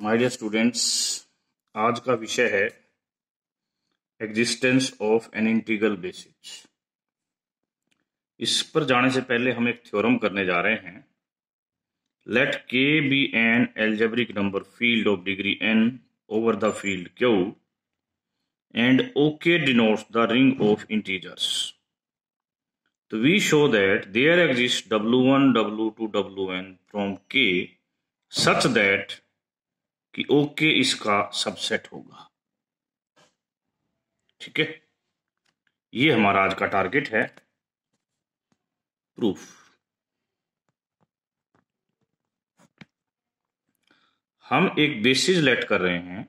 My dear students, आज का विषय है existence of an integral basis. इस पर जाने से पहले हम एक थ्योरम करने जा रहे हैं। Let K be an algebraic number field of degree n over the field Q and OK denotes the ring of integers. So we show that there exists W1, W2, Wn from K such that कि OK इसका subset होगा। ठीक है, ये हमारा आज का target है। प्रूफ हम एक बेसिस लेट कर रहे हैं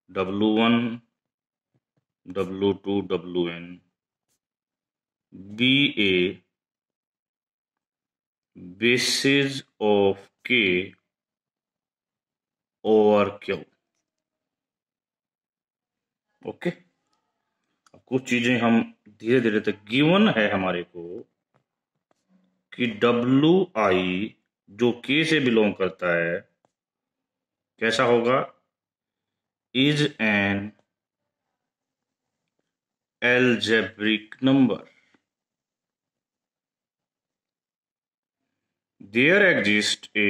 W1, W2, Wn be a basis of K over Q। Okay, अब कुछ चीजें हम धीरे धीरे तक गिवन है हमारे को कि Wi जो K से बिलोंग करता है कैसा होगा, is an algebraic number. There exists a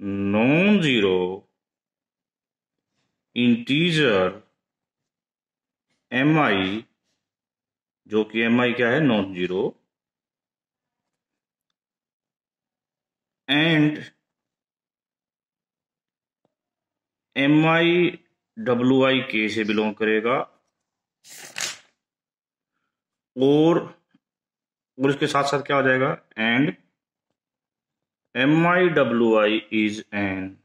non-zero integer mi, जो कि mi क्या है, non zero, and mi wi k से बिलोंग करेगा और इसके साथ साथ क्या हो जाएगा, and mi wi is an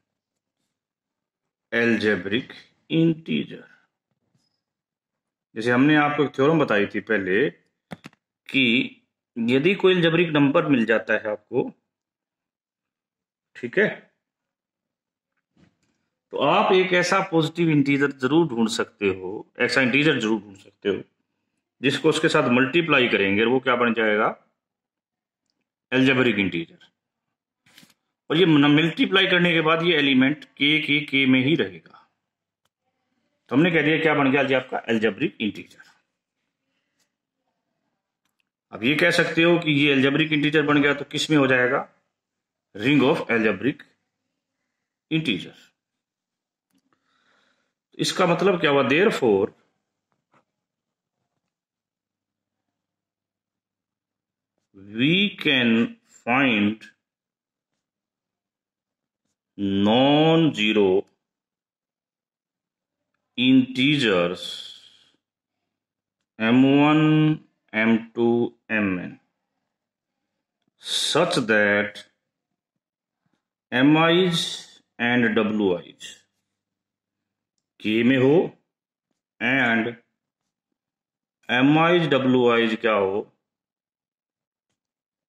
algebraic integer। जैसे हमने आपको एक थ्योरम बताई थी पहले कि यदि कोई अलजेब्रिक नंबर मिल जाता है आपको, ठीक है, तो आप एक ऐसा पॉजिटिव इंटीजर जरूर ढूंढ सकते हो, ऐसा इंटीजर जरूर ढूंढ सकते हो जिसको उसके साथ मल्टीप्लाई करेंगे और वो क्या बन जाएगा, अलजेब्रिक इंटीजर। और ये मल्टीप्लाई करने के बाद ये एलिमेंट के में ही रहेगा। तो हमने कह दिया क्या बन गया जी आपका अलजेब्रिक इंटीजर। अब ये कह सकते हो कि ये अलजेब्रिक इंटीजर बन गया तो किस में हो जाएगा, रिंग ऑफ अलजेब्रिक इंटीजर। इसका मतलब क्या हुआ, therefore we can find non-zero integers m1, m2, mn such that mi's and wi's k में हो and mi's wi's क्या हो,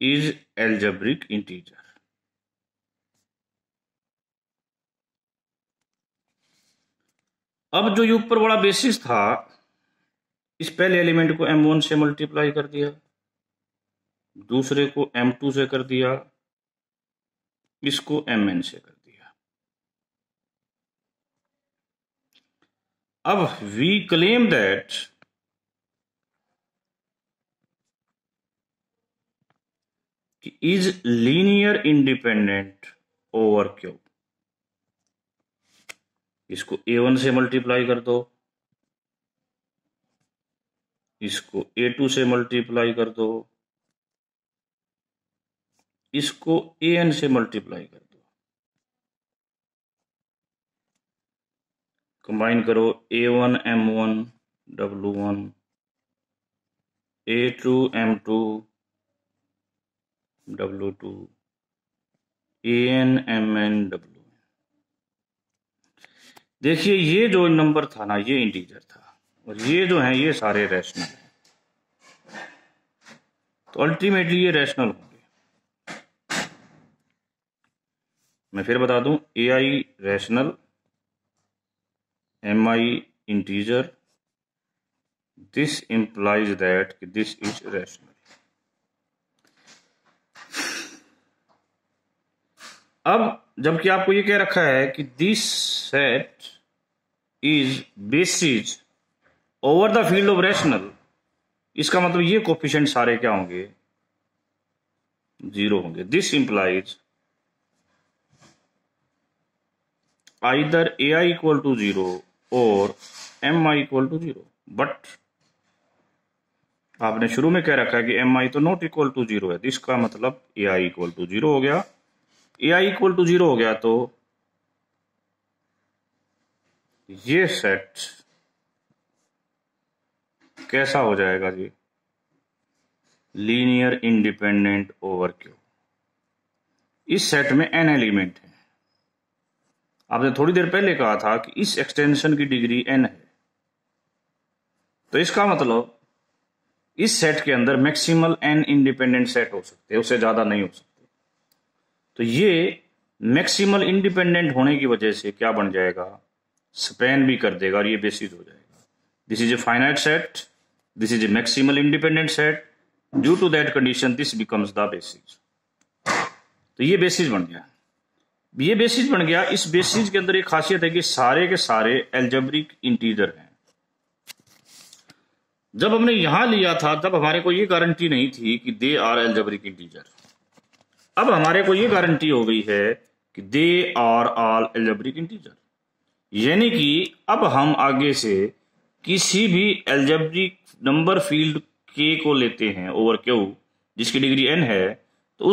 is algebraic integer। अब जो ये ऊपर वाला बेसिस था, इस पहले एलिमेंट को m1 से मल्टीप्लाई कर दिया, दूसरे को m2 से कर दिया, इसको mn से कर दिया। अब we claim that is linear independent over Q। इसको A1 से मल्टीप्लाई कर दो, इसको A2 से मल्टीप्लाई कर दो, इसको AN से मल्टीप्लाई कर दो, कंबाइन करो A1 M1 W1, A2 M2 W2, AN MN W। देखिए ये जो नंबर था ना, ये इंटीजर था, और ये जो है ये सारे रैशनल हैं, तो अल्टीमेटली ये रैशनल होंगे। मैं फिर बता दूं, AI rational, MI integer, this implies that this is rational. अब जबकि आपको ये कह रखा है कि this set is basis over the field of rational, इसका मतलब ये कोफिशिएंट सारे क्या होंगे, 0 होंगे। This implies either ai equal to 0 और mi equal to 0, बट आपने शुरू में कह रखा है कि mi तो नॉट इक्वल टू 0 है, इसका मतलब ai इक्वल टू 0 हो गया। ai इक्वल टू 0 हो गया तो ये सेट कैसा हो जाएगा जी, लीनियर इंडिपेंडेंट ओवर क्यू। इस सेट में n एलिमेंट है। आपने थोड़ी देर पहले कहा था कि इस एक्सटेंशन की डिग्री n है, तो इसका मतलब इस सेट के अंदर मैक्सिमल n इंडिपेंडेंट सेट हो सकते हैं, उससे ज्यादा नहीं हो सकते। तो ये मैक्सिमल इंडिपेंडेंट होने की वजह से क्या बन जाएगा, स्पैन भी कर देगा और ये बेसिस हो जाएगा। This is a finite set, this is a maximal independent set, due to that condition this becomes the basis. तो ये बेसिस बन गया, ये बेसिस बन गया। इस बेसिस के अंदर एक खासियत है कि सारे के सारे एल्जेब्रिक इंटीजर हैं। जब हमने यहां लिया था तब हमारे को ये गारंटी नहीं थी कि दे आर एल्जेब्रिक इंटीजर। अब हमारे को ये गारंटी हो गई है कि they are all algebraic integer, यानी कि अब हम आगे से किसी भी एल्जेब्रिक नंबर फील्ड के को लेते हैं ओवर क्यू जिसकी डिग्री n है, तो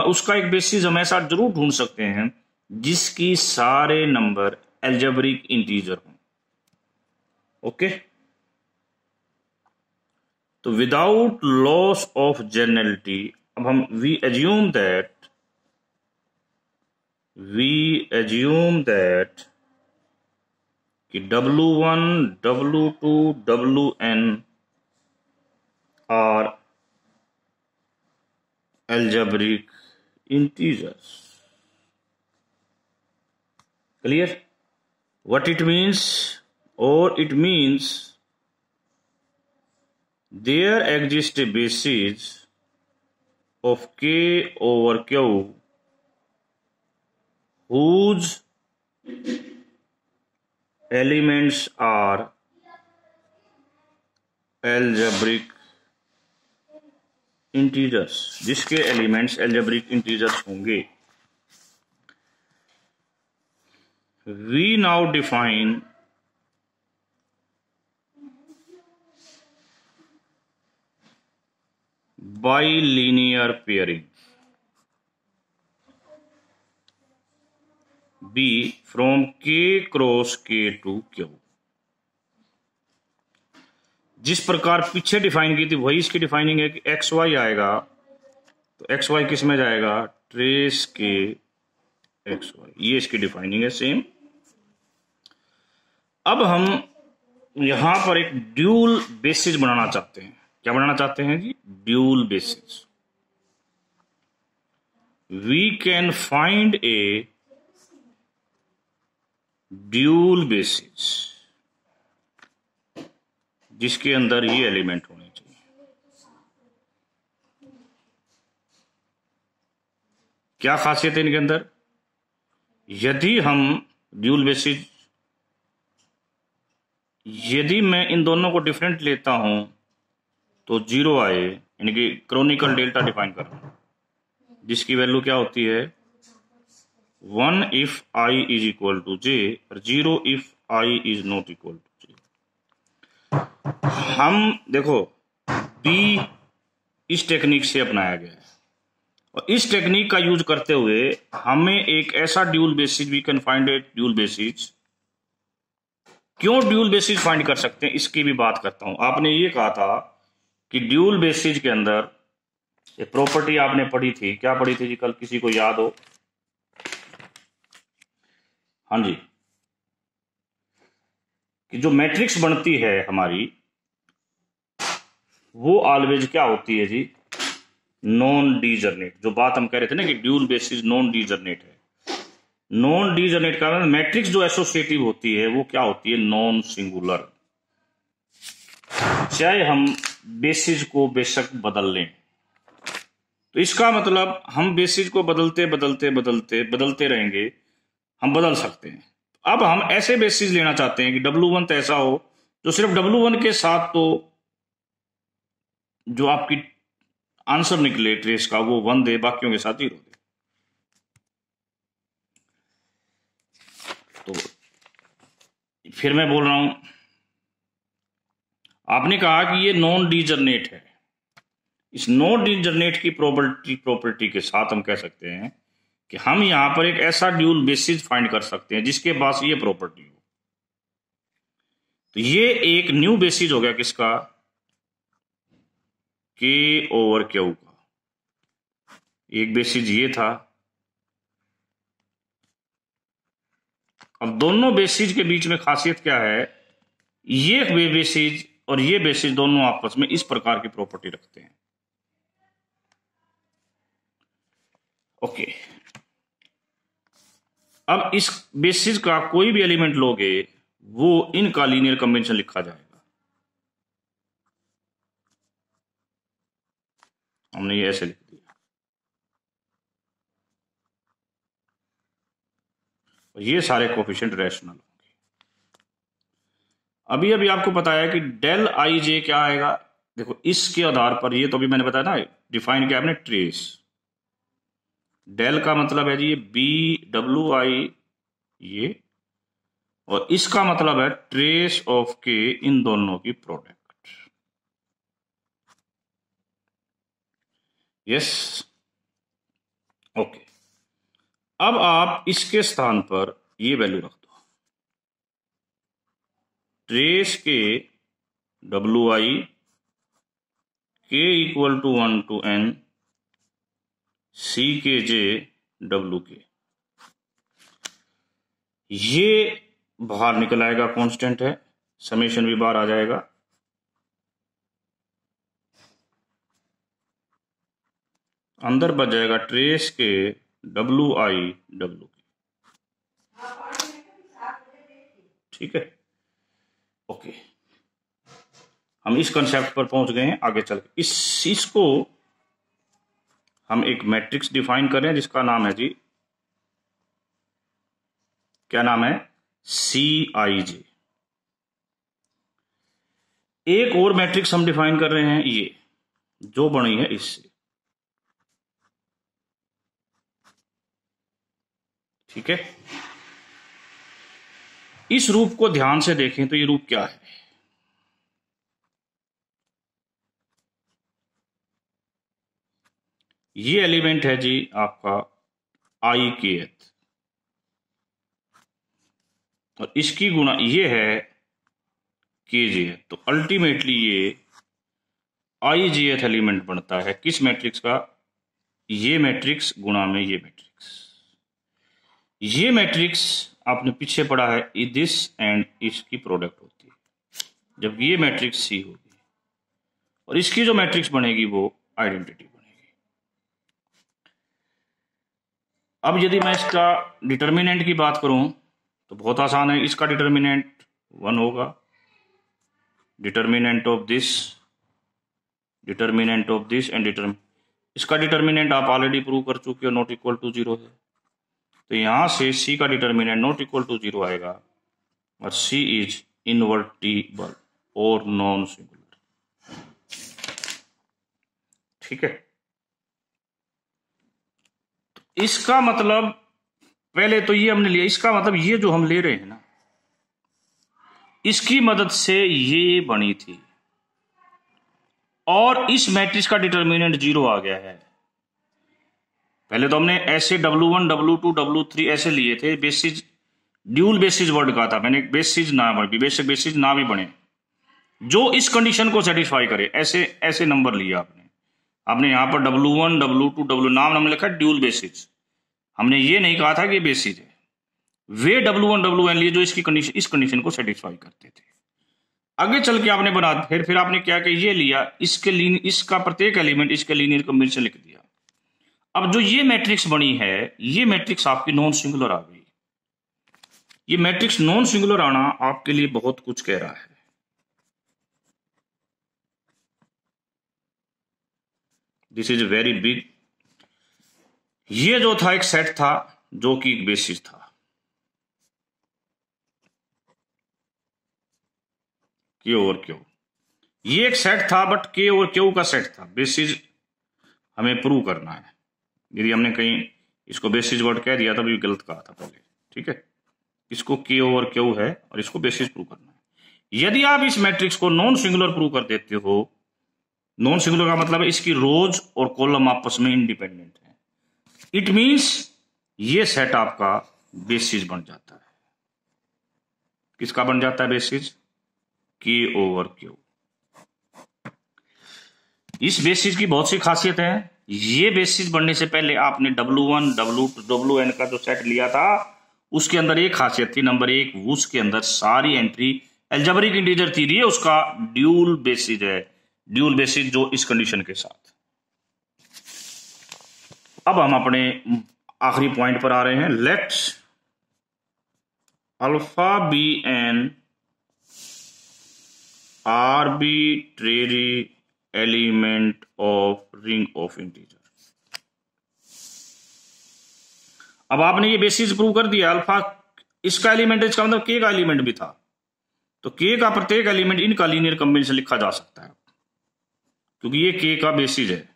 उसका एक बेसिस हम ऐसा जरूर ढूंढ सकते हैं जिसकी सारे नंबर एल्जेब्रिक इंटीजर हों। ओके, तो विदाउट लॉस ऑफ जनरलिटी अब हम वी एज्यूम दैट कि W1, W2, Wn are algebraic integers. Clear? What it means? Or it means there exists a basis of k over q whose elements are algebraic integers, जिसके elements algebraic integers होंगे। We now define bilinear pairing B from K cross K to Q। जिस प्रकार पीछे define की थी वही इसकी defining है कि एक्स वाई आएगा, तो एक्स वाई किस में जाएगा, ट्रेस के एक्स वाई, ये इसकी डिफाइनिंग है सेम। अब हम यहां पर एक ड्यूल बेसिस बनाना चाहते हैं। क्या बनाना चाहते हैं जी, dual basis. We can find a dual basis जिसके अंदर ये एलिमेंट होने चाहिए। क्या खासियत है इनके अंदर, यदि हम ड्यूल बेसिस, यदि मैं इन दोनों को डिफरेंट लेता हूं तो 0 आए, यानी कि क्रॉनिकल डेल्टा डिफाइन कर रहा हूं, जिसकी वैल्यू क्या होती है 1 if i is equal to j और 0 if i is not equal to j। हम देखो B इस टेक्निक से अपनाया गया है और इस टेक्निक का यूज करते हुए हमें एक ऐसा dual basis, we can find a dual basis. क्यों ड्यूल बेसिस फाइंड कर सकते हैं इसकी भी बात करता हूं। आपने ये कहा था कि ड्यूल बेसिस के अंदर ये प्रॉपर्टी आपने पढ़ी थी, क्या पढ़ी थी जी कल, किसी को याद हो? हाँ जी, कि जो मैट्रिक्स बनती है हमारी वो ऑलवेज क्या होती है जी, नॉन डीजर्नेट। जो बात हम कह रहे थे ना कि ड्यूल बेसिस नॉन डीजर्नेट है। नॉन डीजर्नेट का मतलब मैट्रिक्स जो एसोसिएटिव होती है वो क्या होती है, नॉन सिंगुलर। चाहे हम बेसिस को बेशक बदल लें, तो इसका मतलब हम बेसिस को बदलते बदलते बदलते बदलते रहेंगे, हम बदल सकते हैं। अब हम ऐसे बेसिस लेना चाहते हैं कि W1 तो ऐसा हो जो सिर्फ W1 के साथ, तो जो आपकी आंसर निकले ट्रेस का वो 1 दे, बाकियों के साथ 0 दे। तो फिर मैं बोल रहा हूं, आपने कहा कि ये नॉन डीजनरेट है। इस नॉन डीजनरेट की प्रॉपर्टी के साथ हम कह सकते हैं कि हम यहां पर एक ऐसा ड्यूल बेसिस फाइंड कर सकते हैं जिसके पास ये प्रॉपर्टी हो। तो ये एक न्यू बेसिस हो गया किसका, K ओवर Q का। एक बेसिस ये था। अब दोनों बेसिस के बीच में खासियत क्या है, ये बेसिस और ये बेसिस दोनों आपस में इस प्रकार की प्रॉपर्टी रखते हैं। ओके, अब इस बेसिस का कोई भी एलिमेंट लोगे वो इनका लीनियर कॉम्बिनेशन लिखा जाएगा। हमने ये ऐसे लिख दिया, और ये सारे कोफिशिएंट रैशनल होंगे। अभी अभी आपको पता है कि डेल आई जे क्या आएगा। देखो इसके आधार पर, ये तो अभी मैंने बताया ना, डिफाइन किया आपने ट्रेस। डेल का मतलब है जी ये BWI ये, और इसका मतलब है ट्रेस ऑफ के इन दोनों की प्रोडक्ट। Yes, okay. अब आप इसके स्थान पर ये वैल्यू रख दो, ट्रेस के WI K equal to 1 to N CKJ WK। ये बाहर निकल आएगा, कांस्टेंट है, समेशन भी बाहर आ जाएगा। अंदर बच जाएगा ट्रेस के WI WK। ठीक है, ओके। हम इस कंसेप्ट पर पहुंच गए हैं। आगे चल के इसको हम एक मैट्रिक्स डिफाइन कर रहे हैं जिसका नाम है जी, क्या नाम है, CIJ। एक और मैट्रिक्स हम डिफाइन कर रहे हैं, ये जो बनी है इससे। ठीक है, इस रूप को ध्यान से देखें तो ये रूप क्या है। ये एलिमेंट है जी आपका IKth, और इसकी गुणा ये है KJth। तो अल्टीमेटली ये IJth एलिमेंट बनता है किस मैट्रिक्स का, ये मैट्रिक्स गुणा में ये मैट्रिक्स। ये मैट्रिक्स आपने पीछे पढ़ा है, दिस एंड इसकी प्रोडक्ट होती है जब ये मैट्रिक्स C होगी, और इसकी जो मैट्रिक्स बनेगी वो आइडेंटिटी बनेगी। अब यदि मैं इसका डिटर्मिनेंट की बात करूं तो बहुत आसान है। इसका डिटर्मिनेंट 1 होगा, determinant of this, determinant of this and इसका डिटर्मिनेंट आप ऑलरेडी प्रूव कर चुके हो, नॉट इक्वल टू 0 है। तो यहां से C का डिटर्मिनेंट नॉट इक्वल टू 0 आएगा, और C इज इनवर्टिबल और नॉन सिंगुलर। ठीक है, इसका मतलब पहले तो ये हमने लिया, इसका मतलब ये जो हम ले रहे हैं ना, इसकी मदद से ये बनी थी, और इस मैट्रिक्स का डिटर्मिनेंट 0 आ गया है। पहले तो हमने ऐसे W1 W2 W3 ऐसे लिए थे, बेसिस ड्यूल बेसिस वर्ड का था मैंने, बेसिस ना बने, बेसिक बेसिस ना भी बने, जो इस कंडीशन को सेटिस्फाई करे, ऐसे ऐसे नंबर लिए आपने यहां पर W1 W2 W नाम हमने लिखा ड्यूल बेसिस। हमने ये नहीं कहा था कि बेसिस है, वे W1 WN लिए जो इसकी कंडीशन, इस कंडीशन को सेटिस्फाई करते थे। आगे चल के आपने बना, फिर आपने क्या कि ये लिया, इसका प्रत्येक एलिमेंट इसके लीनियर कॉम्बिनेशन लिख दिया। अब जो ये मैट्रिक्स बनी है, ये मैट्रिक्स आपकी नॉन सिंगुलर आ गई। ये मैट्रिक्स नॉन सिंगुलर आना आपके लिए बहुत कुछ कह रहा है। दिस इज वेरी बिग ये जो था एक सेट था जो कि एक बेसिस था, के ओवर क्यू। ये एक सेट था बट के ओवर क्यू का सेट था। बेसिस हमें प्रूव करना है। यदि हमने कहीं इसको बेसिस वर्ड कह दिया तभी गलत कहा था पहले, ठीक है। इसको के ओवर क्यू है और इसको बेसिस प्रूव करना है। यदि आप इस मैट्रिक्स को नॉन सिंगुलर प्रूव कर देते हो, नॉन सिंगुलर का मतलब है इसकी रोज और कॉलम आपस में इंडिपेंडेंट है, इट मींस ये सेट आपका बेसिस बन जाता है। किसका बन जाता है बेसिस? के ओवर क्यू। इस बेसिस की बहुत सी खासियत है। ये बेसिस बनने से पहले आपने W1 W2 WN का जो सेट लिया था उसके अंदर एक खासियत थी, नंबर एक, उसके अंदर सारी एंट्री अलजेब्रिक इंटीजर थी। ये उसका ड्यूल बेसिस है, ड्यूल बेसिस जो इस कंडीशन के साथ। अब हम अपने आखिरी पॉइंट पर आ रहे हैं। Let alpha be an arbitrary element of ring of integer. अब आपने ये बेसिस प्रूव कर दिया, अल्फा इसका एलिमेंट, इसका मतलब के का एलिमेंट भी था, तो के का प्रत्येक एलिमेंट इनका लीनियर कॉम्बिनेशन लिखा जा सकता है क्योंकि ये के का बेसिस है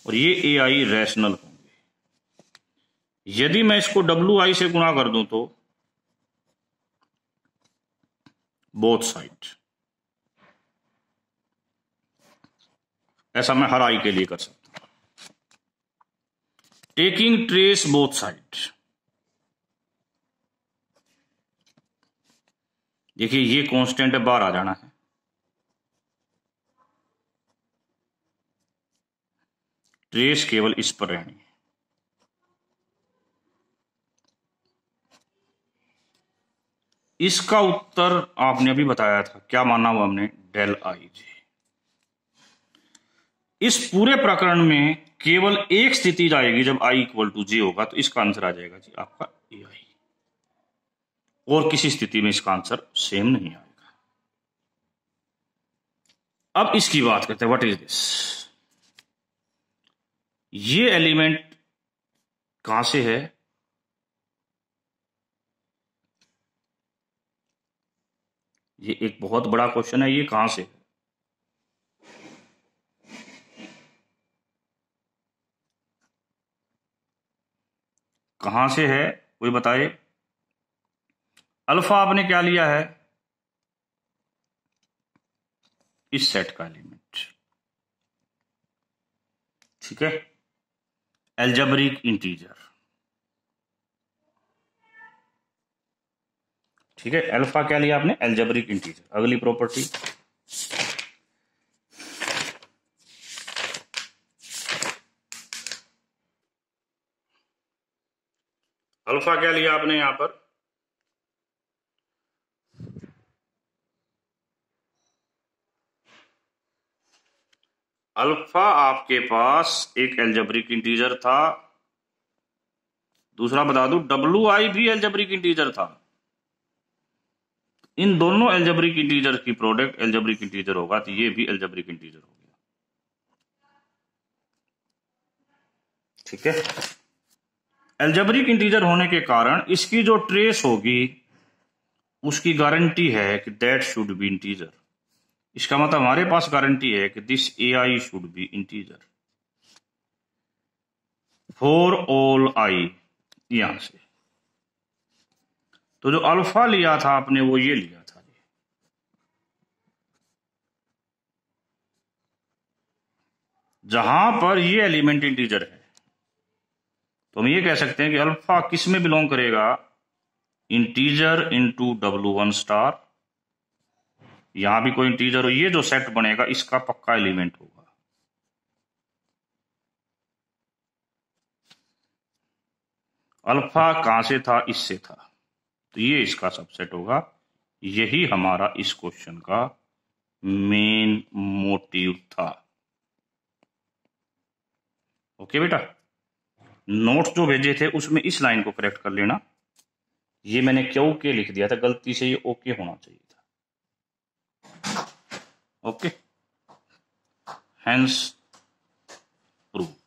और ये ए आई रैशनल होंगे। यदि मैं इसको डब्ल्यू आई से गुणा कर दूं तो बोथ साइड, ऐसा मैं हर आई के लिए कर सकता हूं। टेकिंग ट्रेस बोथ साइड, देखिए ये कांस्टेंट है, बाहर आ जाना है। ट्रेस केवल इस पर रहनी है। इसका उत्तर आपने अभी बताया था, क्या माना हुआ हमने? डेल आई जे। इस पूरे प्रकरण में केवल एक स्थिति जाएगी जब आई इक्वल टू जे होगा, तो इसका आंसर आ जाएगा जी आपका ए आई, और किसी स्थिति में इसका आंसर सेम नहीं आएगा। अब इसकी बात करते हैं, व्हाट इज दिस। ये एलिमेंट कहां से है? ये एक बहुत बड़ा क्वेश्चन है, ये कहां से है? कहां से है कोई बताए? अल्फा आपने क्या लिया है? इस सेट का एलिमेंट, ठीक है, अलजेब्रिक इंटीजर, ठीक है। अल्फा क्या लिया आपने? Algebraic integer. अगली प्रॉपर्टी, अल्फा क्या लिया आपने यहां पर? अल्फा आपके पास एक अलजेब्रिक इंटीजर था, दूसरा बता दूं डब्ल्यू आई भी अलजेब्रिक इंटीजर था। इन दोनों अलजेब्रिक इंटीजर की प्रोडक्ट अलजेब्रिक इंटीजर होगा, तो ये भी अलजेब्रिक इंटीजर हो गया, ठीक है। अलजेब्रिक इंटीजर होने के कारण इसकी जो ट्रेस होगी उसकी गारंटी है कि दैट शुड बी इंटीजर। इसका मतलब हमारे पास गारंटी है कि this A I should be integer for all I. यहां से तो जो अल्फा लिया था आपने वो ये लिया था, जहां पर ये एलिमेंट इंटीजर है, तो हम ये कह सकते हैं कि अल्फा किस में बिलोंग करेगा? Integer into W1 star. यहां भी कोई इंटीजर हो, ये जो सेट बनेगा इसका पक्का एलिमेंट होगा। अल्फा कहां से था? इससे था, तो ये इसका सबसेट होगा। यही हमारा इस क्वेश्चन का मेन मोटिव था। ओके बेटा, नोट्स जो भेजे थे उसमें इस लाइन को करेक्ट कर लेना। ये मैंने क्यों के लिख दिया था, गलती से ये ओके होना चाहिए था। Okay, hence prove.